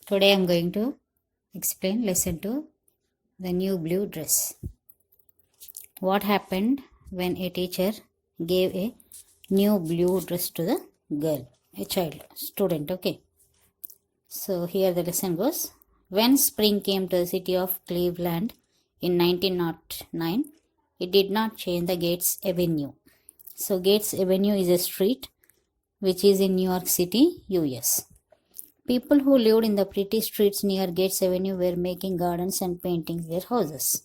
Today I am going to explain lesson 2, the new blue dress. What happened when a teacher gave a new blue dress to the girl, a child, student, okay. So here the lesson goes. When spring came to the city of Cleveland in 1909, it did not change the Gates Avenue. So Gates Avenue is a street which is in New York City, US. People who lived in the pretty streets near Gates Avenue were making gardens and painting their houses.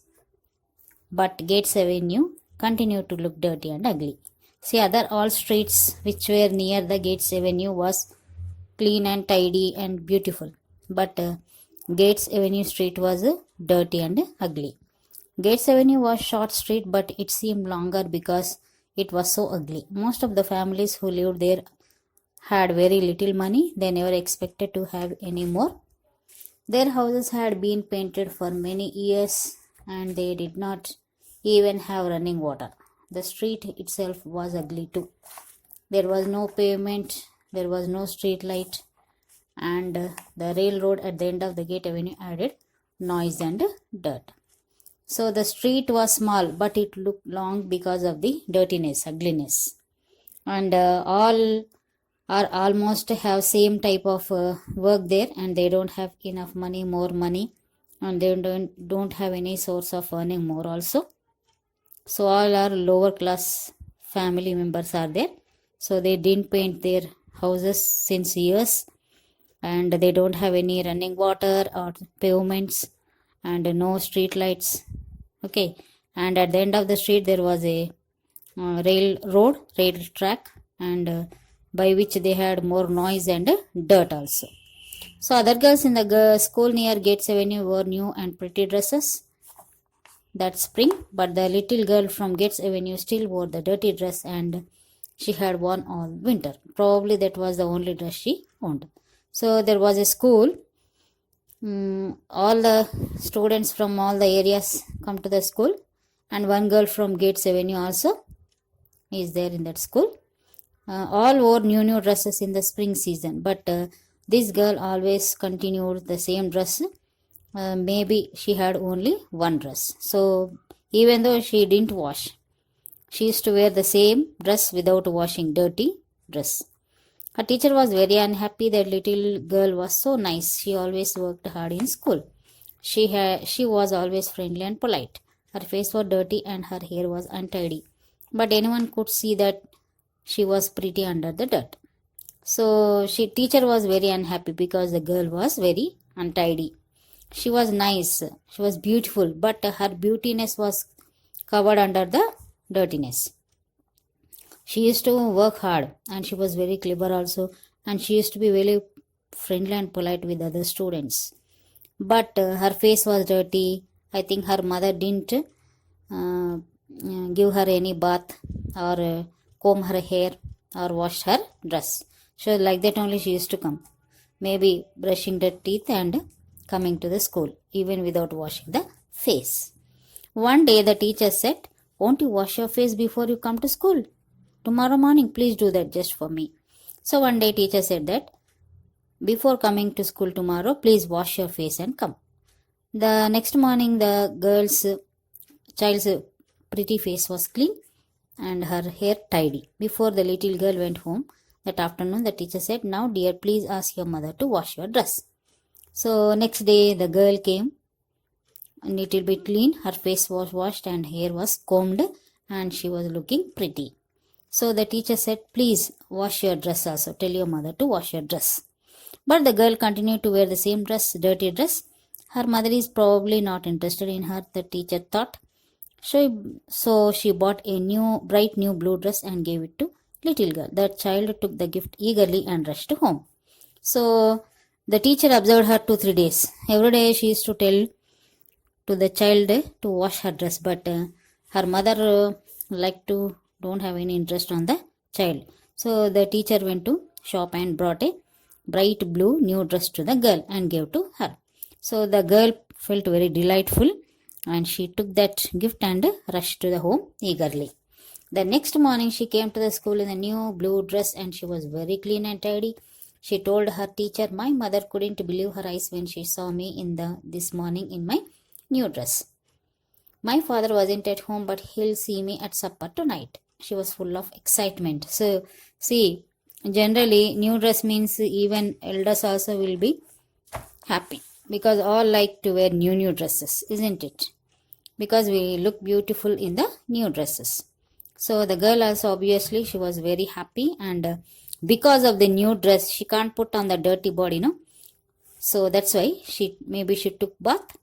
But Gates Avenue continued to look dirty and ugly. See, other all streets which were near the Gates Avenue was clean and tidy and beautiful. But Gates Avenue street was dirty and ugly. Gates Avenue was short street, but it seemed longer because it was so ugly. Most of the families who lived there had very little money. They never expected to have any more. Their houses had been painted for many years and they did not even have running water. The street itself was ugly too. There was no pavement, there was no street light, and the railroad at the end of the Gate Avenue added noise and dirt. So the street was small, but it looked long because of the dirtiness, ugliness. And all are almost have same type of work there, and they don't have enough money, more money, and they don't have any source of earning more also. So all are lower class family members are there. So they didn't paint their houses since years, and they don't have any running water or pavements and no street lights. Okay, and at the end of the street there was a rail track, and by which they had more noise and dirt also. So other girls in the school near Gates Avenue wore new and pretty dresses that spring, but the little girl from Gates Avenue still wore the dirty dress and she had worn all winter. Probably that was the only dress she owned. So there was a school. All the students from all the areas come to the school, and one girl from Gates Avenue also is there in that school. All wore new dresses in the spring season, but this girl always continued the same dress. Maybe she had only one dress. So even though she didn't wash, she used to wear the same dress without washing, dirty dress. Her teacher was very unhappy. That little girl was so nice. She always worked hard in school. She was always friendly and polite. Her face was dirty and her hair was untidy, but anyone could see that she was pretty under the dirt. So teacher was very unhappy because the girl was very untidy. She was nice, she was beautiful, but her beautiness was covered under the dirtiness. She used to work hard and she was very clever also, and she used to be very friendly and polite with other students. But her face was dirty. I think her mother didn't give her any bath or comb her hair or wash her dress. So like that only she used to come, maybe brushing the teeth and coming to the school even without washing the face. One day the teacher said, "Won't you wash your face before you come to school? Tomorrow morning please do that just for me." So one day teacher said that before coming to school tomorrow, please wash your face and come. The next morning the child's pretty face was clean and her hair tidy. Before the little girl went home that afternoon, the teacher said, "Now dear, please ask your mother to wash your dress." So next day the girl came a little bit clean. Her face was washed and hair was combed and she was looking pretty. So the teacher said, "Please wash your dress also. Tell your mother to wash your dress." But the girl continued to wear the same dress, dirty dress. Her mother is probably not interested in her, the teacher thought. So she bought a bright new blue dress and gave it to little girl. The child took the gift eagerly and rushed home. So the teacher observed her 2-3 days. Every day she used to tell to the child to wash her dress, but her mother don't have any interest on the child. So the teacher went to shop and brought a bright blue new dress to the girl and gave to her. So the girl felt very delightful and she took that gift and rushed to the home eagerly. The next morning she came to the school in a new blue dress and she was very clean and tidy. She told her teacher, "My mother couldn't believe her eyes when she saw me this morning in my new dress. My father wasn't at home, but he'll see me at supper tonight." She was full of excitement. So, see, generally, new dress means even elders also will be happy, because all like to wear new dresses, isn't it? Because we look beautiful in the new dresses. So the girl also, obviously, she was very happy, and because of the new dress, she can't put on the dirty body, no? So that's why she took bath,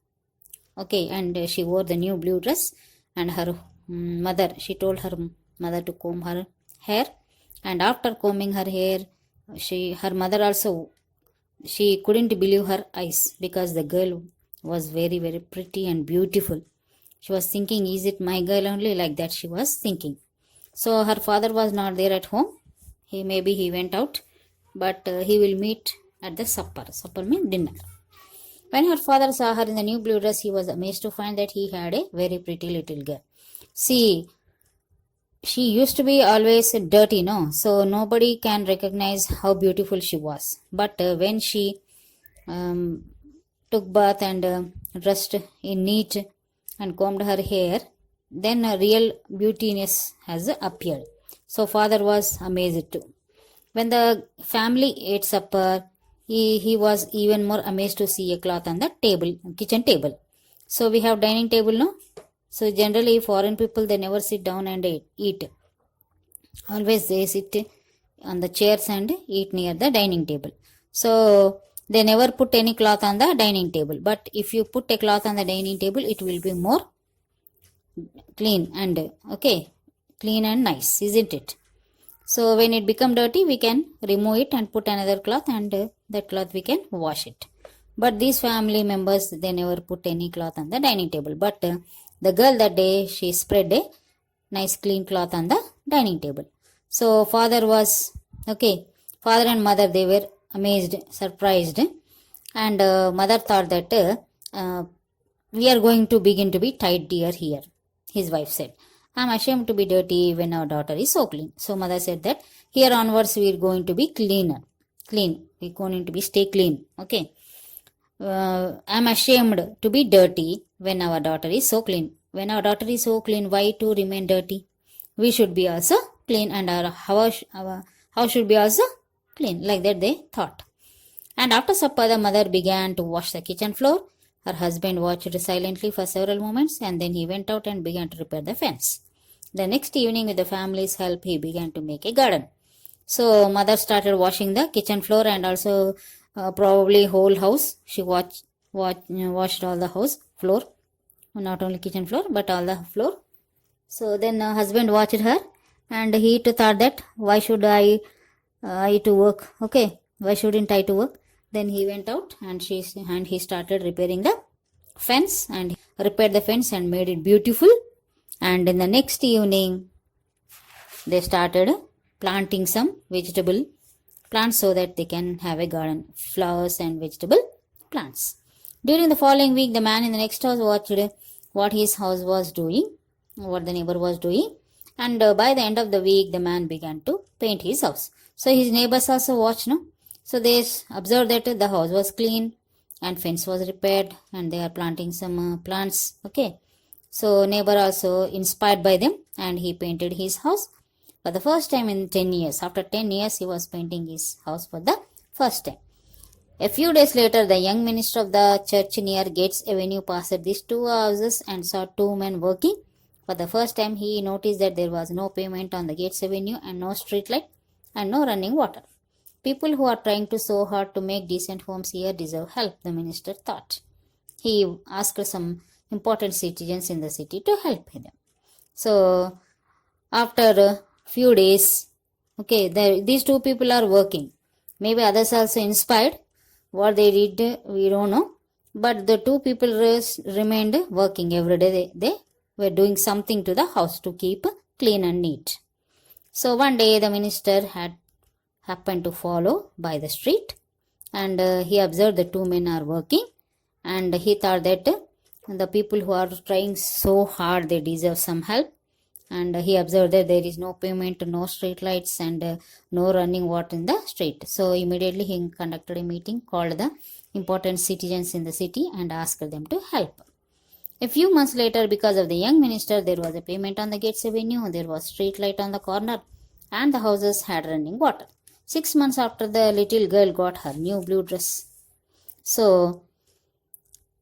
okay, and she wore the new blue dress, and her mother, she told her mother to comb her hair, and after combing her hair, her mother also, she couldn't believe her eyes, because the girl was very, very pretty and beautiful. She was thinking, is it my girl only? Like that she was thinking. So her father was not there at home. Maybe he went out, but he will meet at the supper. Supper means dinner. When her father saw her in the new blue dress, he was amazed to find that he had a very pretty little girl. See, she used to be always dirty, no? So nobody can recognize how beautiful she was. But when she took bath and dressed in neat and combed her hair, then a real beautiness has appeared. So father was amazed too. When the family ate supper, he was even more amazed to see a cloth on the table, kitchen table. So we have dining table, no? So generally foreign people, they never sit down and eat. Always they sit on the chairs and eat near the dining table. So they never put any cloth on the dining table. But if you put a cloth on the dining table, it will be more clean and clean and nice, isn't it? So when it become dirty, we can remove it and put another cloth, and that cloth we can wash it. But these family members, they never put any cloth on the dining table. But the girl that day, she spread a nice clean cloth on the dining table. So father and mother, they were amazed, surprised, and mother thought that we are going to begin to be tidier here. His wife said, "I'm ashamed to be dirty when our daughter is so clean." So mother said that here onwards we are going to be clean. We're going to be stay clean. Okay. I'm ashamed to be dirty when our daughter is so clean. When our daughter is so clean, why to remain dirty? We should be also clean, and our house should be also clean. Like that they thought. And after supper, the mother began to wash the kitchen floor. Her husband watched silently for several moments, and then he went out and began to repair the fence. The next evening, with the family's help, he began to make a garden. So mother started washing the kitchen floor, and also probably whole house. She washed all the house floor, not only kitchen floor but all the floor. So then husband watched her, and he too thought that why should I to work? Okay, why shouldn't I to work? Then he went out, and he started repairing the fence, and repaired the fence and made it beautiful. And in the next evening, they started planting some vegetable plants so that they can have a garden, flowers and vegetable plants. During the following week, the man in the next house watched what his house was doing, what the neighbor was doing, and by the end of the week, the man began to paint his house. So his neighbors also watched, no? So they observed that the house was clean and fence was repaired, and they are planting some plants. Okay. So neighbor also inspired by them, and he painted his house for the first time in 10 years. After 10 years, he was painting his house for the first time. A few days later, the young minister of the church near Gates Avenue passed these two houses and saw two men working. For the first time, he noticed that there was no pavement on the Gates Avenue, and no street light, and no running water. People who are trying to so hard to make decent homes here deserve help, the minister thought. He asked some important citizens in the city to help him. So after a few days, these two people are working. Maybe others also inspired. What they did, we don't know. But the two people remained working every day. They were doing something to the house to keep clean and neat. So one day the minister happened to follow by the street, and he observed the two men are working, and he thought that the people who are trying so hard, they deserve some help. and he observed that there is no payment, no street lights, and no running water in the street. So immediately he conducted a meeting, called the important citizens in the city and asked them to help. A few months later, because of the young minister, there was a payment on the Gates Avenue, there was street light on the corner, and the houses had running water. 6 months after, the little girl got her new blue dress. So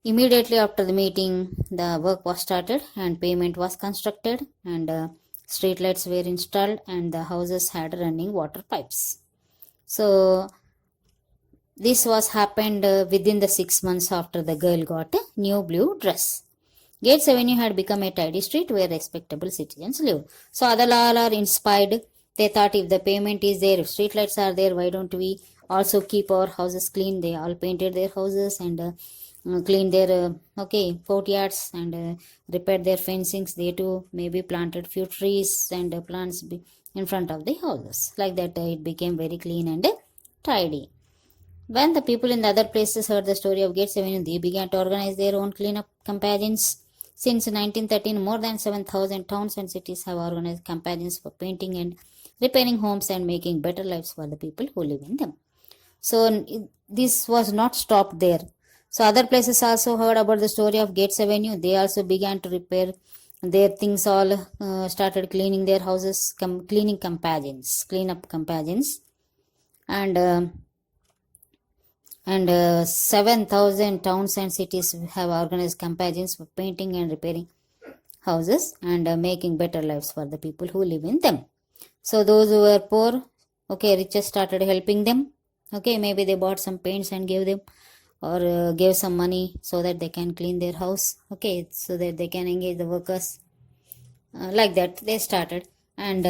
immediately after the meeting, the work was started and payment was constructed, and street lights were installed, and the houses had running water pipes. So this was happened within the 6 months after the girl got a new blue dress. Gates Avenue had become a tidy street where respectable citizens live. So other all are inspired. They thought, if the payment is there, if street lights are there, why don't we also keep our houses clean? They all painted their houses and cleaned their courtyards and repaired their fencings. They too maybe planted few trees and plants in front of the houses. Like that, it became very clean and tidy. When the people in the other places heard the story of Gates Avenue, they began to organize their own cleanup campaigns. Since 1913, more than 7,000 towns and cities have organized campaigns for painting and repairing homes and making better lives for the people who live in them. So this was not stopped there. So other places also heard about the story of Gates Avenue. They also began to repair their things, all started cleaning their houses, cleaning campaigns, cleanup campaigns, and 7,000 towns and cities have organized campaigns for painting and repairing houses and making better lives for the people who live in them. So those who were poor, riches started helping them. Maybe they bought some paints and gave them, or gave some money so that they can clean their house, so that they can engage the workers. Like that they started, and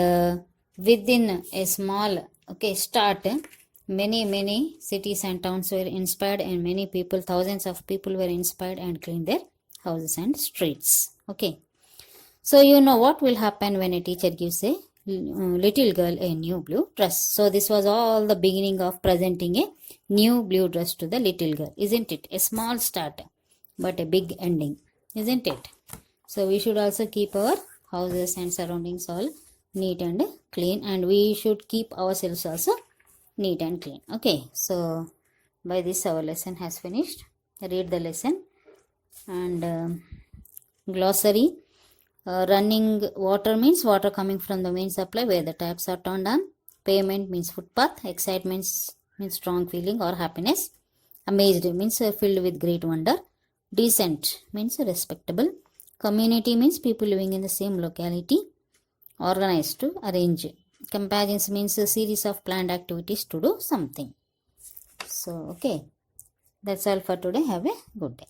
within a small start, many cities and towns were inspired, and many people, thousands of people were inspired and cleaned their houses and streets. So you know what will happen when a teacher gives a little girl a new blue dress. So this was all the beginning of presenting a new blue dress to the little girl, isn't it? A small start but a big ending, isn't it? So we should also keep our houses and surroundings all neat and clean, and we should keep ourselves also neat and clean. So by this our lesson has finished. Read the lesson. And glossary. Running water means water coming from the main supply where the taps are turned on. Payment means footpath. Excitement means strong feeling or happiness. Amazed means filled with great wonder. Decent means respectable. Community means people living in the same locality. Organized, to arrange. Comparisons means a series of planned activities to do something. So that's all for today. Have a good day.